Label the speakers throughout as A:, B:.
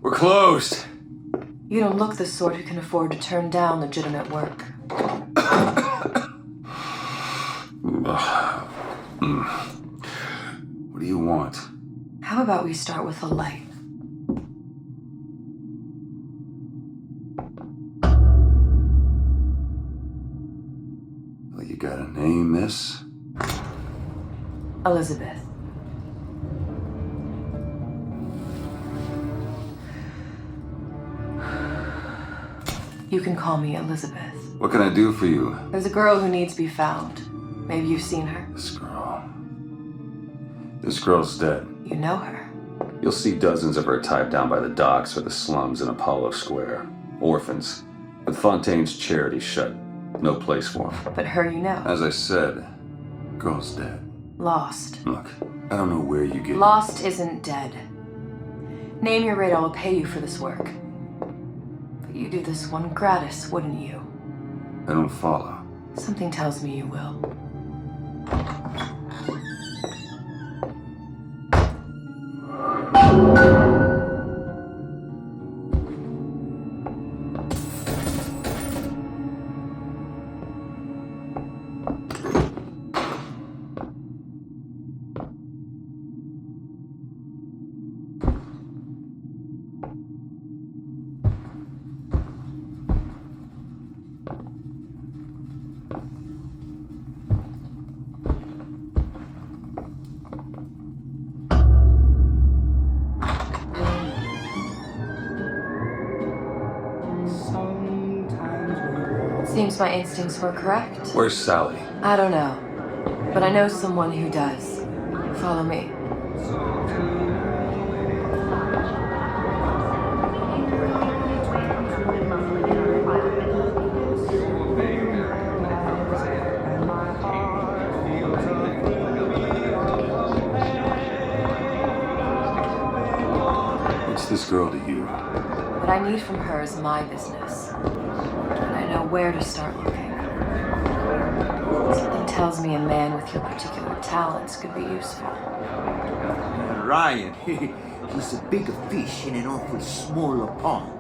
A: We're closed.
B: You don't look the sort who can afford to turn down legitimate work.
A: What do you want?
B: How about we start with a light?
A: Well, you got a name, miss?
B: Elizabeth. You can call me Elizabeth.
A: What can I do for you?
B: There's a girl who needs to be found. Maybe you've seen her.
A: This girl's dead.
B: You know her.
A: You'll see dozens of her tied down by the docks or the slums in Apollo Square. Orphans. With Fontaine's charity shut. No place for them.
B: But her you know.
A: As I said, girl's dead.
B: Lost.
A: Look, I don't know where you get...
B: Lost isn't dead. Name your rate, I will pay you for this work. But you do this one gratis, wouldn't you?
A: I don't follow.
B: Something tells me you will. Seems my instincts were correct.
A: Where's Sally?
B: I don't know, but I know someone who does. Follow me.
A: What's this girl to you?
B: What I need from her is my business. And I know where to start looking. Something tells me a man with your particular talents could be useful.
C: Ryan, he's a bigger fish in an awful smaller pond.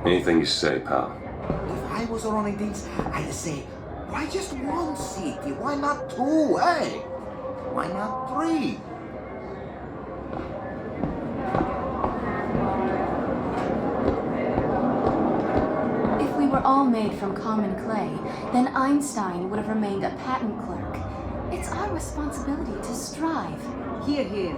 A: Anything you say, pal.
C: If I was running things, I'd say, why just one city? Why not two, eh? Why not three?
D: If we were all made from common clay, then Einstein would have remained a patent clerk. It's our responsibility to strive.
E: Hear, hear.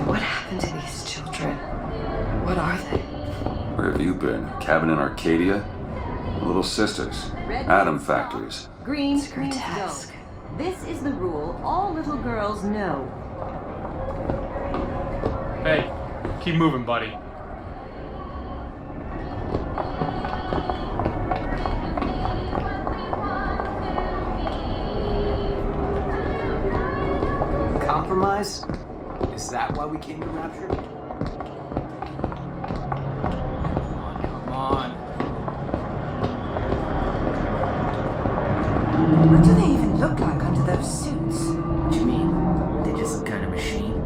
B: What happened to these children? What are they?
A: Where have you been? Cabin in Arcadia? Little sisters. Atom factories.
E: Green
B: It's grotesque.
E: go. This is the rule all little girls know.
F: Hey, keep moving, buddy.
G: Compromise? Is that why we came to Rapture? Come on.
H: What do they even look like under those suits?
C: What you mean? They're just some kind of machine?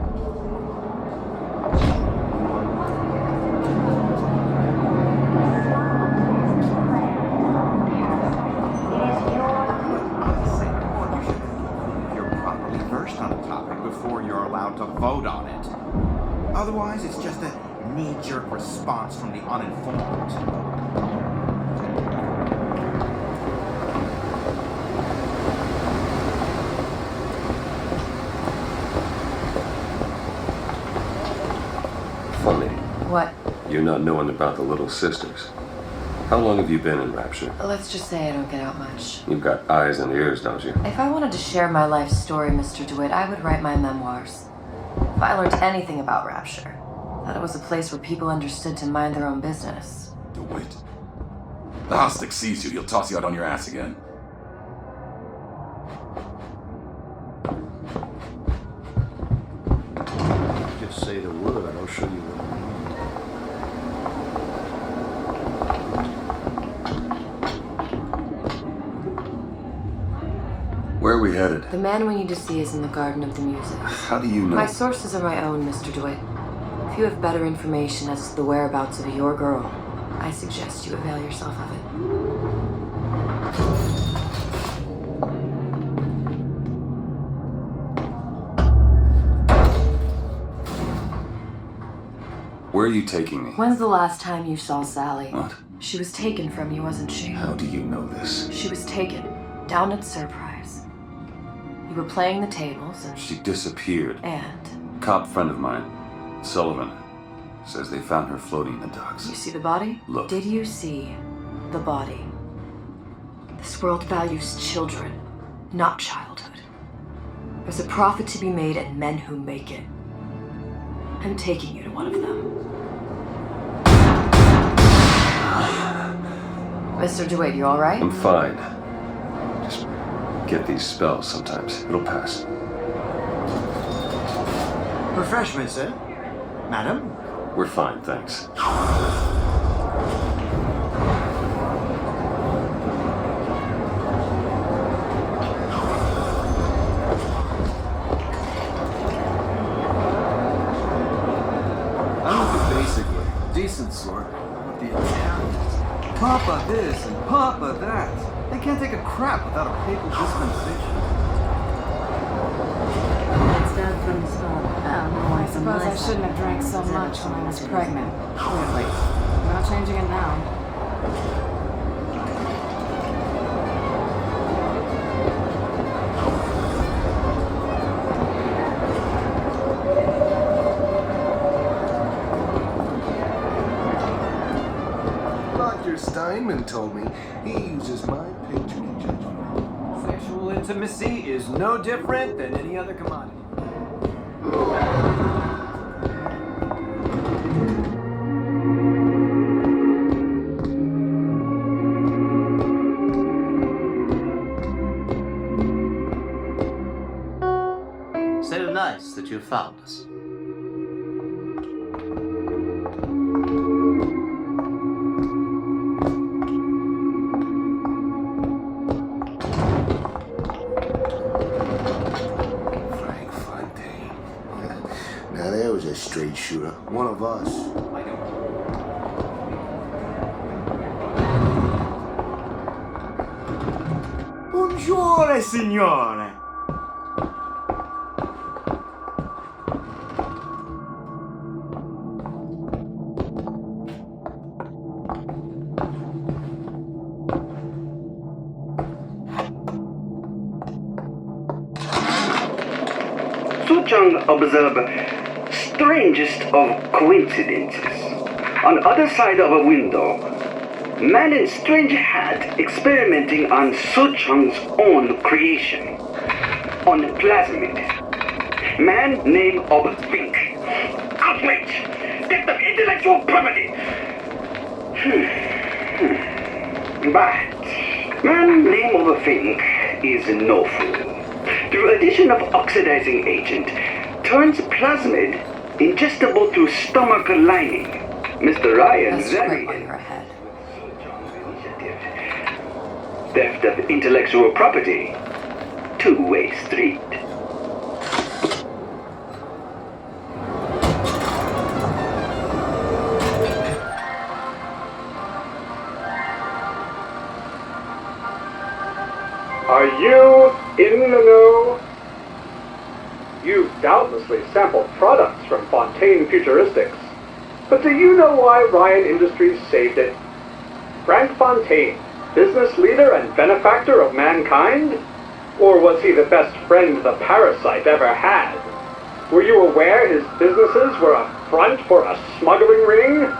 I: You're properly versed on a topic before you're allowed to vote on it. Otherwise, it's just a knee-jerk response from the uninformed.
A: Funny.
B: What?
A: You're not knowing about the little sisters. How long have you been in Rapture?
B: Let's just say I don't get out much.
A: You've got eyes and ears, don't you?
B: If I wanted to share my life story, Mr. DeWitt, I would write my memoirs. If I learned anything about Rapture, that it was a place where people understood to mind their own business.
J: DeWitt. The Hostic sees you, he'll toss you out on your ass again.
C: Just
K: say the word, I'll show you what I mean.
A: Where are we headed?
B: The man we need to see is in the Garden of the Muses.
A: How do you know?
B: My sources are my own, Mr. DeWitt. If you have better information as to the whereabouts of your girl, I suggest you avail yourself of it.
A: Where are you taking me?
B: When's the last time you saw Sally?
A: What?
B: She was taken from you, wasn't she?
A: How do you know this?
B: She was taken, down at Surprise. You were playing the tables and...
A: She disappeared.
B: And?
A: Cop friend of mine, Sullivan, says they found her floating in the docks.
B: You see the body?
A: Look.
B: Did you see the body? This world values children, not childhood. There's a profit to be made and men who make it. I'm taking you to one of them. Mr. DeWitt, you alright?
A: I'm fine. Just get these spells sometimes. It'll pass.
G: Refreshments, eh? Madam?
A: We're fine, thanks.
K: I'm looking basically. Decent sort. But the Italians. Papa this and Papa that. They can't take a crap without a papal dispensation.
E: It's down from the start.
D: I suppose I shouldn't have drank so much when I was pregnant. Clearly. Not changing it now.
L: Dr. Steinman told me he uses my patronage judgment.
G: Sexual intimacy is no different than any other commodity.
M: So nice that you found us.
L: Frank Fontaine. Now there was a straight shooter. One of us.
G: Buongiorno, signore.
N: Suchong observed strangest of coincidences. On other side of a window, man in strange hat experimenting on Suchong's own creation. On plasmid. Man name of Fink. Outrage! Theft of intellectual property! But man name of Fink is no fool. Through addition of oxidizing agent, turns plasmid ingestible through stomach lining. Mr. Ryan
B: That's
N: very
B: right on your head.
N: Theft of intellectual property. Two-way street.
O: Are you in the know? You've doubtlessly sampled products from Fontaine Futuristics. But do you know why Ryan Industries saved it? Frank Fontaine, business leader and benefactor of mankind? Or was he the best friend the parasite ever had? Were you aware his businesses were a front for a smuggling ring?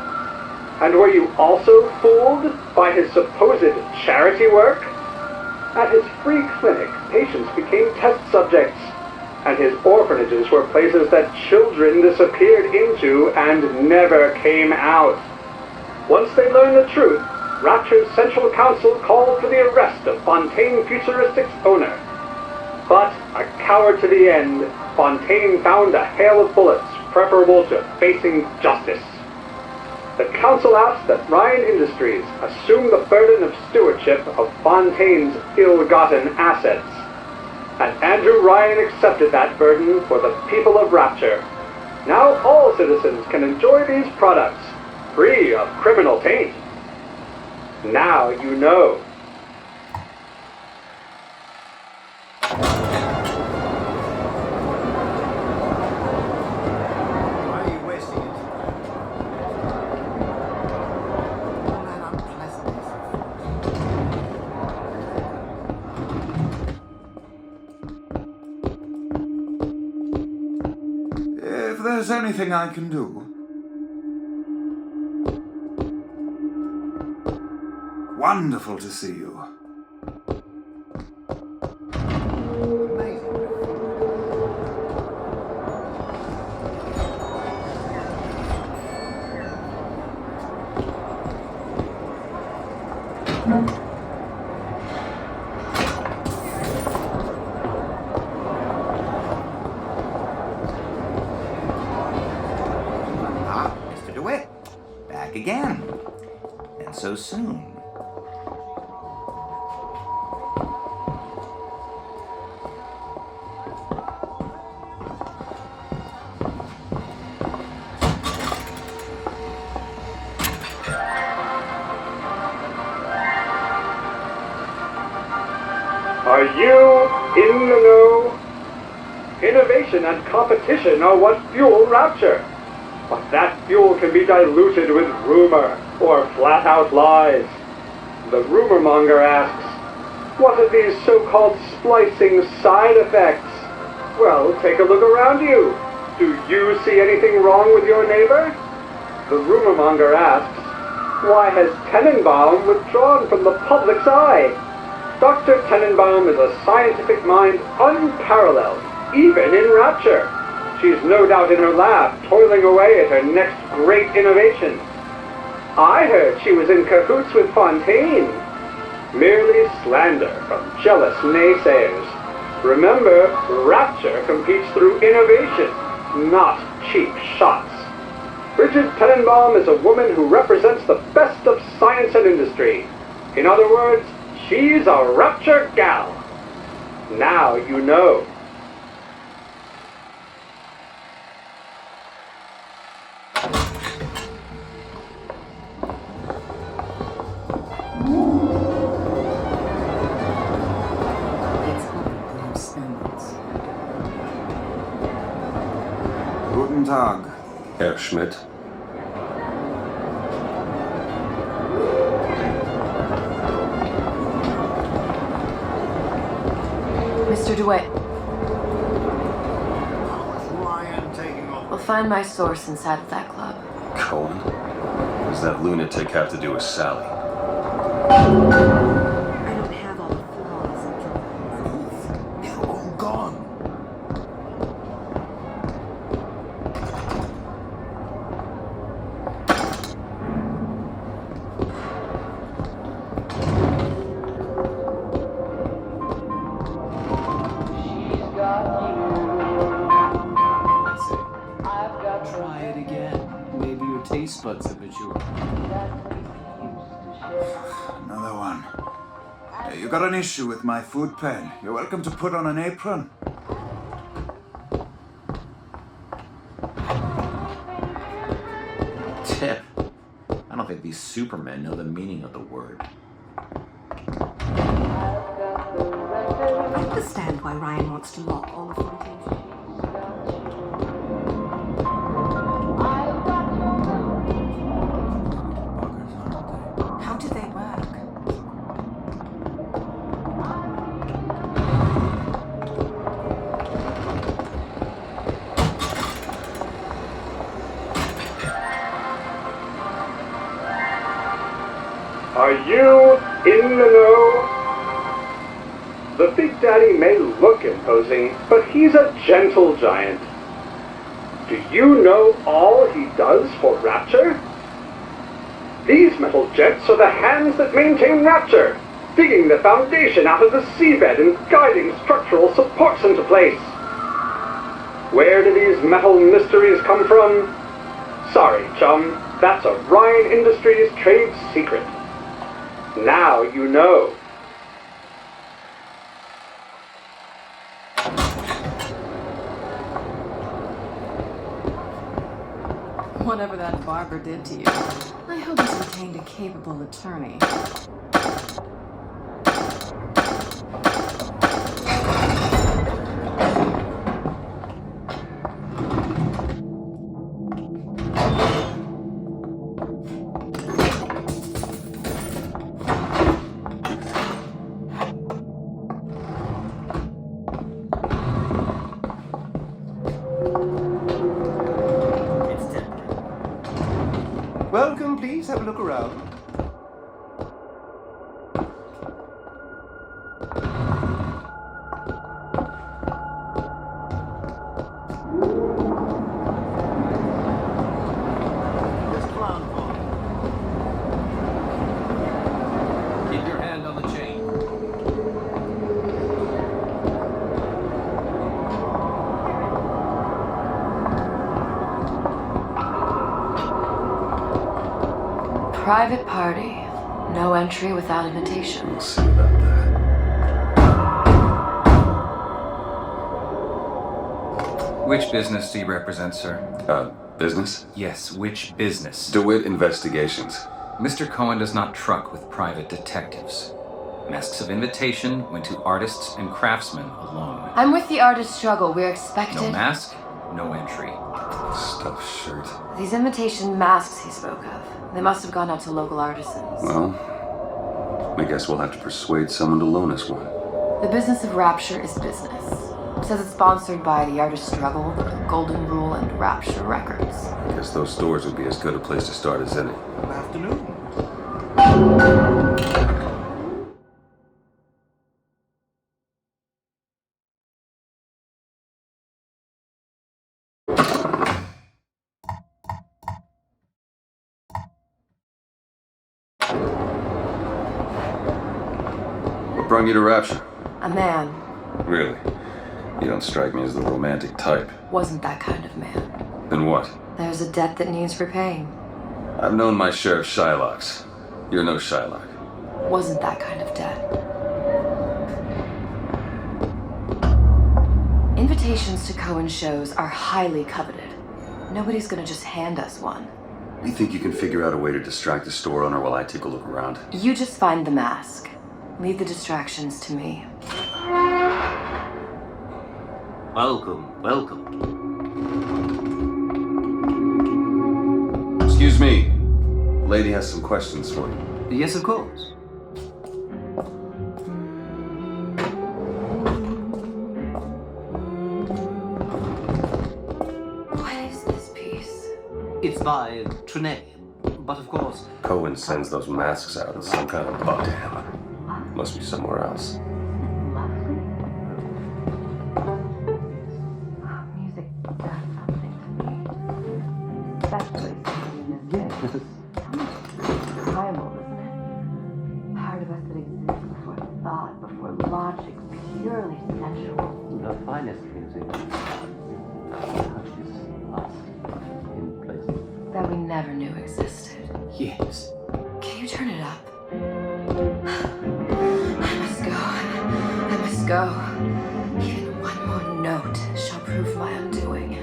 O: And were you also fooled by his supposed charity work? At his free clinic, patients became test subjects, and his orphanages were places that children disappeared into and never came out. Once they learned the truth, Rapture's Central Council called for the arrest of Fontaine Futuristics' owner. But, a coward to the end, Fontaine found a hail of bullets preferable to facing justice. The Council asks that Ryan Industries assume the burden of stewardship of Fontaine's ill-gotten assets. And Andrew Ryan accepted that burden for the people of Rapture. Now all citizens can enjoy these products, free of criminal taint. Now you know.
C: Why are you wasting it? All that unpleasantness.
I: If there's anything I can do. Wonderful to see you.
C: Ah, Mr. DeWitt. Back again. And so soon.
O: Are you in the know? Innovation and competition are what fuel Rapture. But that fuel can be diluted with rumor or flat-out lies. The rumor monger asks, what are these so-called splicing side effects? Well, take a look around you. Do you see anything wrong with your neighbor? The rumor monger asks, why has Tenenbaum withdrawn from the public's eye? Dr. Tenenbaum is a scientific mind unparalleled, even in Rapture. She's no doubt in her lab, toiling away at her next great innovation. I heard she was in cahoots with Fontaine. Merely slander from jealous naysayers. Remember, Rapture competes through innovation, not cheap shots. Bridget Tenenbaum is a woman who represents the best of science and industry. In other words, she's a Rapture gal. Now you know.
I: Guten Tag.
A: Herr Schmidt.
B: Mr. DeWitt,
C: Ryan taking off.
B: we'll find my source inside of that club.
A: Cohen? What does that lunatic have to do with Sally?
H: I don't have all the flaws and drawbacks.
C: They're all gone.
G: That's it. Try it again. Maybe your taste buds have matured.
I: Another one. Hey, you got an issue with my food pen. You're welcome to put on an apron.
C: Tip. I don't think these supermen know the meaning of the word.
H: I understand why Ryan wants to lock all of Fontaine's. How do they work?
O: Are you in the know? The Big Daddy may look imposing, but he's a gentle giant. Do you know all he does for Rapture? These metal jets are the hands that maintain Rapture, digging the foundation out of the seabed and guiding structural supports into place. Where do these metal mysteries come from? Sorry, chum, that's a Ryan Industries trade secret. Now you know.
E: Whatever that barber did to you, I hope he's retained a capable attorney.
L: Welcome, please have a look around.
G: Keep your hand on the chain.
B: Private party. No entry without invitation.
A: We'll see about that.
P: Which business do you represent, sir?
A: Business?
P: Yes, which business?
A: DeWitt Investigations.
P: Mr. Cohen does not truck with private detectives. Masks of invitation went to artists and craftsmen alone.
B: I'm with the artist struggle. We're expected.
P: No mask, no entry.
A: Stuffed shirt.
B: These invitation masks he spoke of. They must have gone out to local artisans.
A: Well, I guess we'll have to persuade someone to loan us one.
B: The business of Rapture is business. Says it's sponsored by the Artist Struggle, Golden Rule, and Rapture Records.
A: I guess those stores would be as good a place to start as any.
C: Good afternoon.
A: What brought you to Rapture?
B: A man.
A: Really? You don't strike me as the romantic type.
B: Wasn't that kind of man.
A: Then what?
B: There's a debt that needs repaying.
A: I've known my share of Shylocks. You're no Shylock.
B: Wasn't that kind of debt. Invitations to Cohen shows are highly coveted. Nobody's gonna just hand us one.
A: You think you can figure out a way to distract the store owner while I take a look around?
B: You just find the mask. Leave the distractions to me.
M: Welcome, welcome.
A: Excuse me. The lady has some questions for you.
P: Yes, of course.
B: What is this piece?
M: It's by Trine, but of course...
A: Cohen sends those masks out in some kind of bug. Damn. Must be somewhere else.
B: Music does something to me. Especially
K: Yes.
B: primal, isn't it? Part of us that exists before thought, before logic, purely sensual.
M: The finest music touches us in places
B: That we never knew existed.
M: Yes.
B: Can you turn it up? I must go. I must go. Even one more note shall prove my undoing.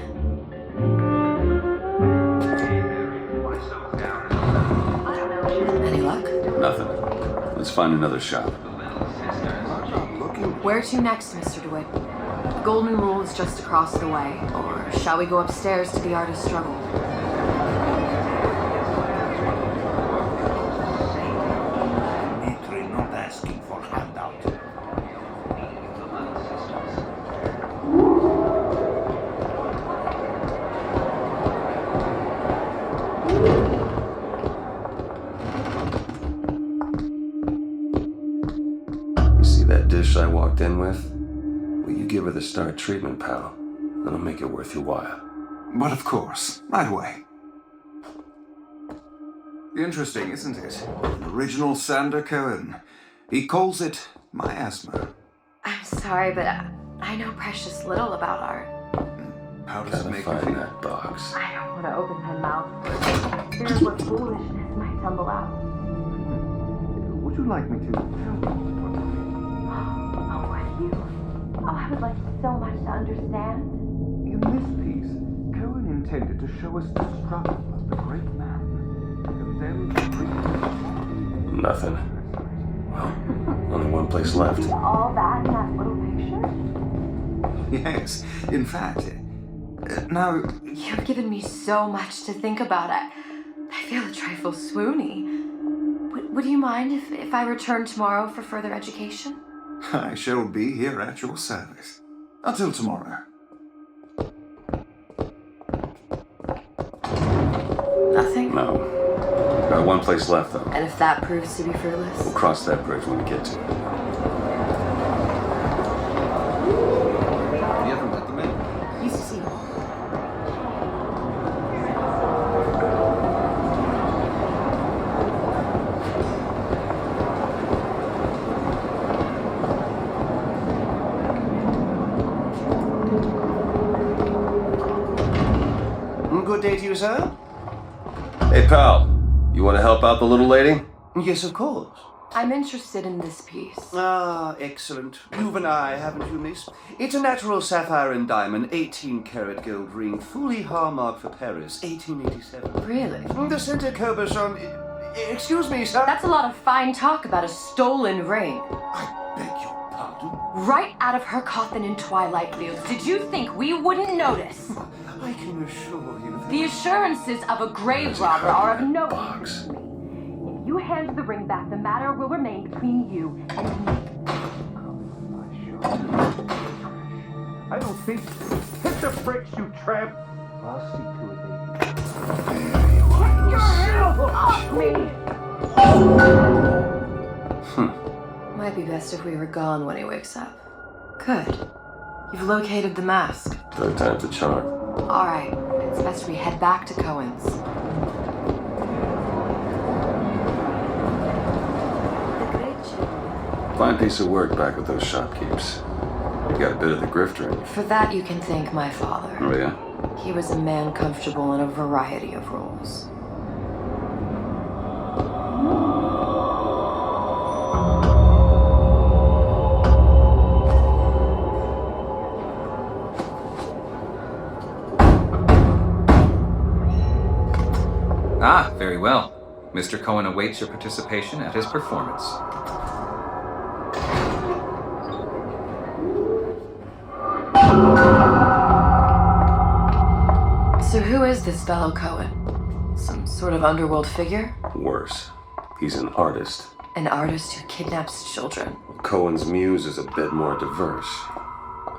B: Any luck?
A: Nothing. Let's find another shop.
B: Where to next, Mr. DeWitt? The Golden Rule is just across the way. Or shall we go upstairs to the Artist Struggle?
C: Maitre not asking for handout.
A: You see that dish I walked in with? Will you give her the star treatment, pal? That'll make it worth your while.
I: But of course, right away. Interesting, isn't it? An original Sander Cohen. He calls it miasma.
B: I'm sorry, but I know precious little about art.
K: How does it
A: Gotta
K: make you
A: find
K: feel?
A: that box.
D: I don't want to open my mouth. Fear of what foolishness might tumble out.
K: Would you like me to tell you what to
D: Oh, would you? Oh, I would like so much to understand.
K: In this piece, Cohen intended to show us the struggle of the great man, and then bring
A: Nothing. Well, only one place left.
D: All that in that little picture?
K: Yes, in fact. Now,
B: You've given me so much to think about. I feel a trifle swoony. Would you mind if I return tomorrow for further education?
K: I shall be here at your service. Until tomorrow.
B: Nothing?
A: No. Got one place left, though.
B: And if that proves to be fruitless?
A: We'll cross that bridge when we get to it.
K: You ever met the man?
B: Used to see him.
C: Good day to you, sir.
A: Hey, pal. You want to help out the little lady?
C: Yes, of course.
B: I'm interested in this piece.
C: Ah, excellent. You've an eye, haven't you, miss? It's a natural sapphire and diamond, 18-karat gold ring, fully hallmarked for Paris, 1887.
B: Really?
C: The center cobus on... Excuse me, sir.
B: That's a lot of fine talk about a stolen ring.
C: I beg your pardon?
B: Right out of her coffin in Twilight Fields. Did you think we wouldn't notice?
C: I can assure you that...
B: The assurances of a grave robber are of no interest to me. If you hand the ring back, the matter will remain between you and me.
C: I don't think... Hit the brakes, you tramp! I'll see to it, baby.
B: Get your hands off me! Might be best if we were gone when he wakes up. Good. You've located the mask.
A: Third time's a charm.
B: All right. It's best we head back to Cohen's.
A: Fine piece of work back with those shopkeepers. You got a bit of the grifter in you.
B: For that, you can thank my father.
A: Oh, yeah?
B: He was a man comfortable in a variety of roles.
P: Ah, very well. Mr. Cohen awaits your participation at his performance.
B: So who is this fellow Cohen? Some sort of underworld figure?
A: Worse. He's an artist.
B: An artist who kidnaps children.
A: Cohen's muse is a bit more diverse.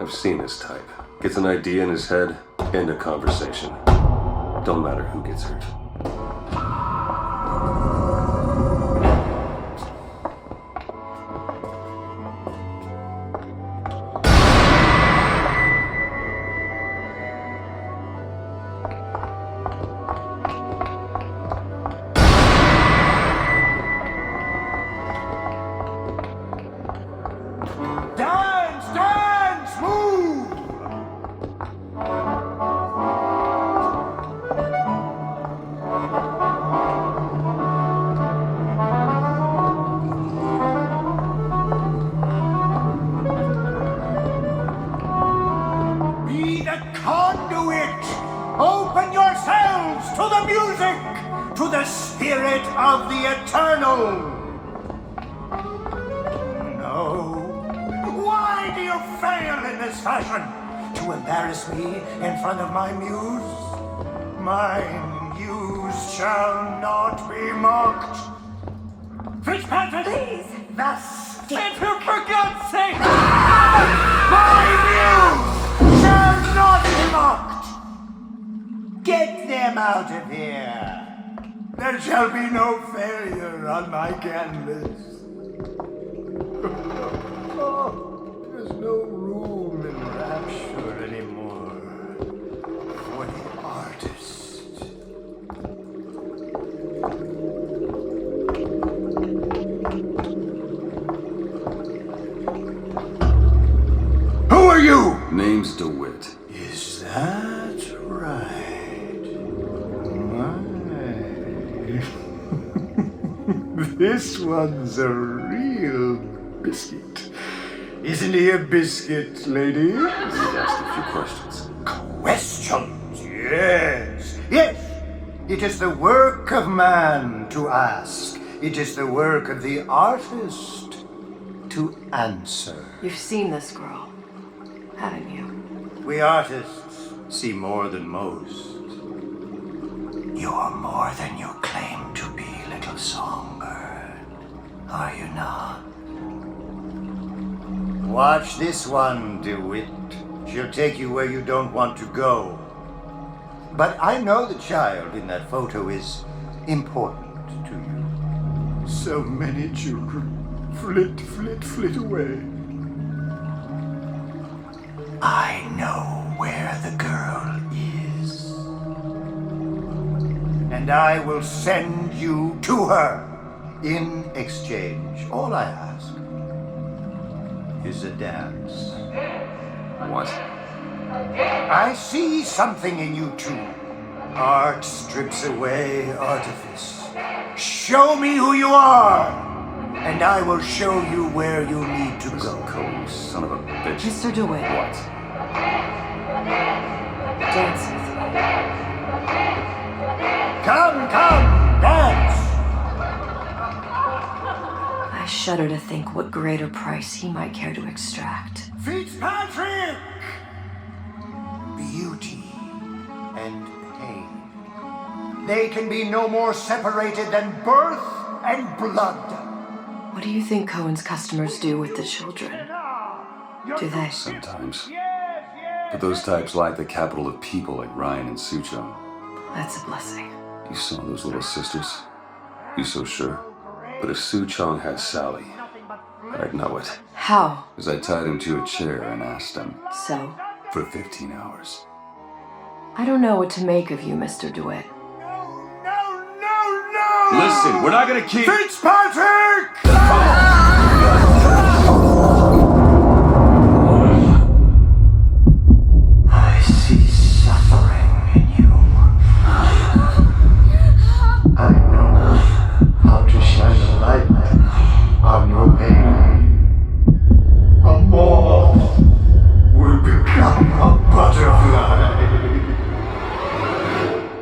A: I've seen this type. Gets an idea in his head, end a conversation. Don't matter who gets hurt.
C: To the spirit of the eternal! No. Why do you fail in this fashion? To embarrass me in front of my muse? My muse shall not be mocked. Fitzpatrick! Please! The stick! For God's sake! My muse shall not be mocked! Get them out of here! There shall be no failure on my canvas. There's no room in rapture anymore for the artist. Who are you?
A: Name's DeWitt.
C: Is that This one's a real biscuit. Isn't he a biscuit, ladies?
A: He asked a few questions.
C: Questions? Yes. Yes. It is the work of man to ask. It is the work of the artist to answer.
B: You've seen this girl, haven't you?
C: We artists see more than most. You're more than you claim to be, little songbird. Are you not? Watch this one, DeWitt. She'll take you where you don't want to go. But I know the child in that photo is important to you. So many children flit, flit, flit away. I know where the girl is. And I will send you to her. In exchange, all I ask is a dance.
A: What?
C: I see something in you too. Art strips away artifice. Show me who you are, and I will show you where you need to go.
A: Cohen, you son of a bitch.
B: Mr. DeWitt.
A: What?
B: Dance with me.
C: Come, dance!
B: I shudder to think what greater price he might care to extract.
C: Fitzpatrick! Beauty and pain. They can be no more separated than birth and blood.
B: What do you think Cohen's customers do with the children? Do they?
A: Sometimes. But those types lack the capital of people like Ryan and Suchong.
B: That's a blessing.
A: You saw those little sisters? You so sure? But if Suchong had Sally, I'd know it.
B: How?
A: As I tied him to a chair and asked him.
B: So?
A: For 15 hours.
B: I don't know what to make of you, Mr. DeWitt.
C: No!
J: Listen, we're not gonna keep...
C: Fitzpatrick!